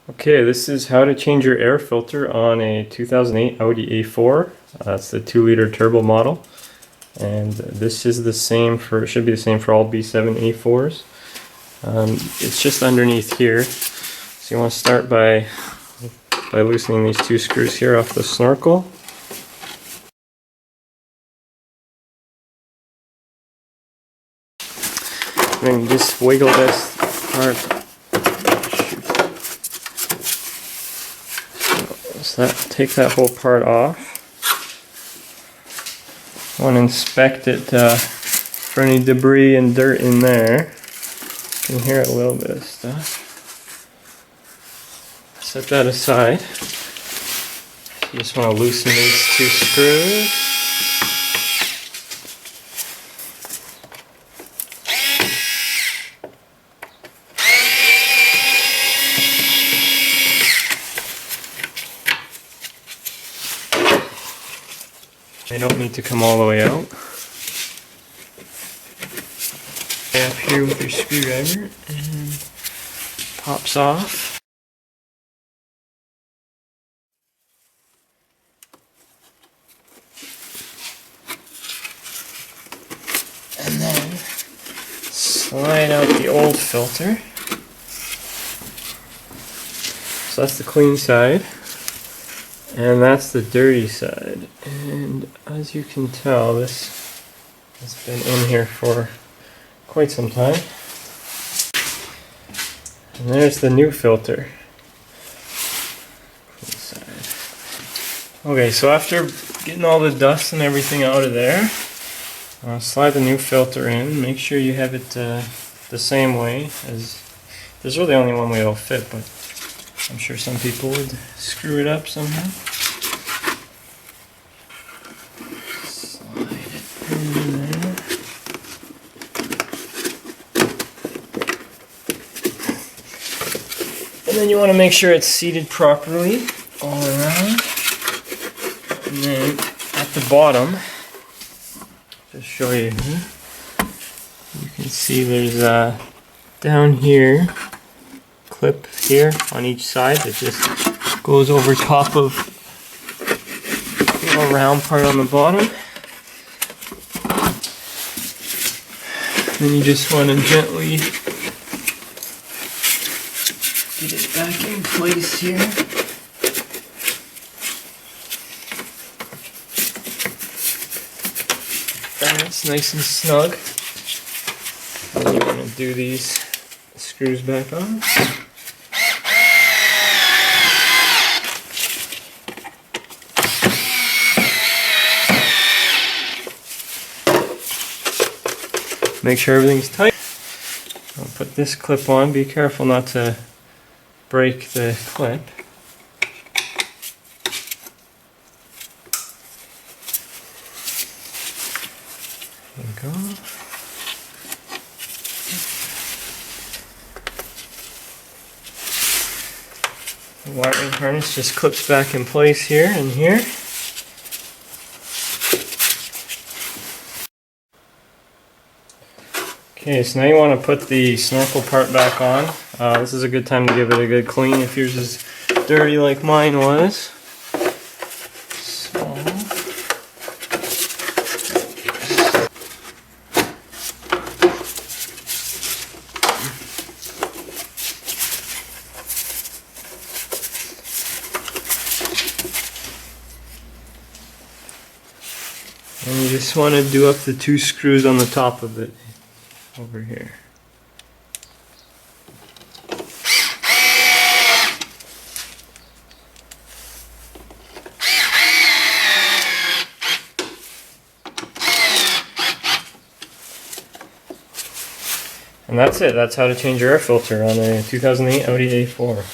Okay, this is how to change your air filter on a 2008 Audi A4. That's the 2-liter turbo model. And this is the same for, it should be the same for all B7 A4s. It's just underneath here. So you want to start by loosening these two screws here off the snorkel. And then you just wiggle this part. So take that whole part off. I want to inspect it for any debris and dirt in there. You can hear a little bit of stuff. Set that aside. You just want to loosen these two screws. They don't need to come all the way out. Up here with your screwdriver and pops off. And then slide out the old filter. So that's the clean side. And that's the dirty side. And as you can tell, this has been in here for quite some time. And there's the new filter. Okay, so after getting all the dust and everything out of there, slide the new filter in. Make sure you have it the same way as, there's really only one way it'll fit, but I'm sure some people would screw it up somehow. Slide it in there. And then you want to make sure it's seated properly all around. And then at the bottom, just show you here, you can see there's down here, clip here on each side that just goes over top of the little round part on the bottom. Then you just want to gently get it back in place here. That's nice and snug. And you want to do these screws back on. Make sure everything's tight. I'll put this clip on. Be careful not to break the clip. There we go. The wiring harness just clips back in place here and here. Okay, so now you want to put the snorkel part back on. This is a good time to give it a good clean if yours is dirty like mine was. So, and you just want to do up the two screws on the top of it. Over here. And that's it. That's how to change your air filter on a 2008 Audi A4.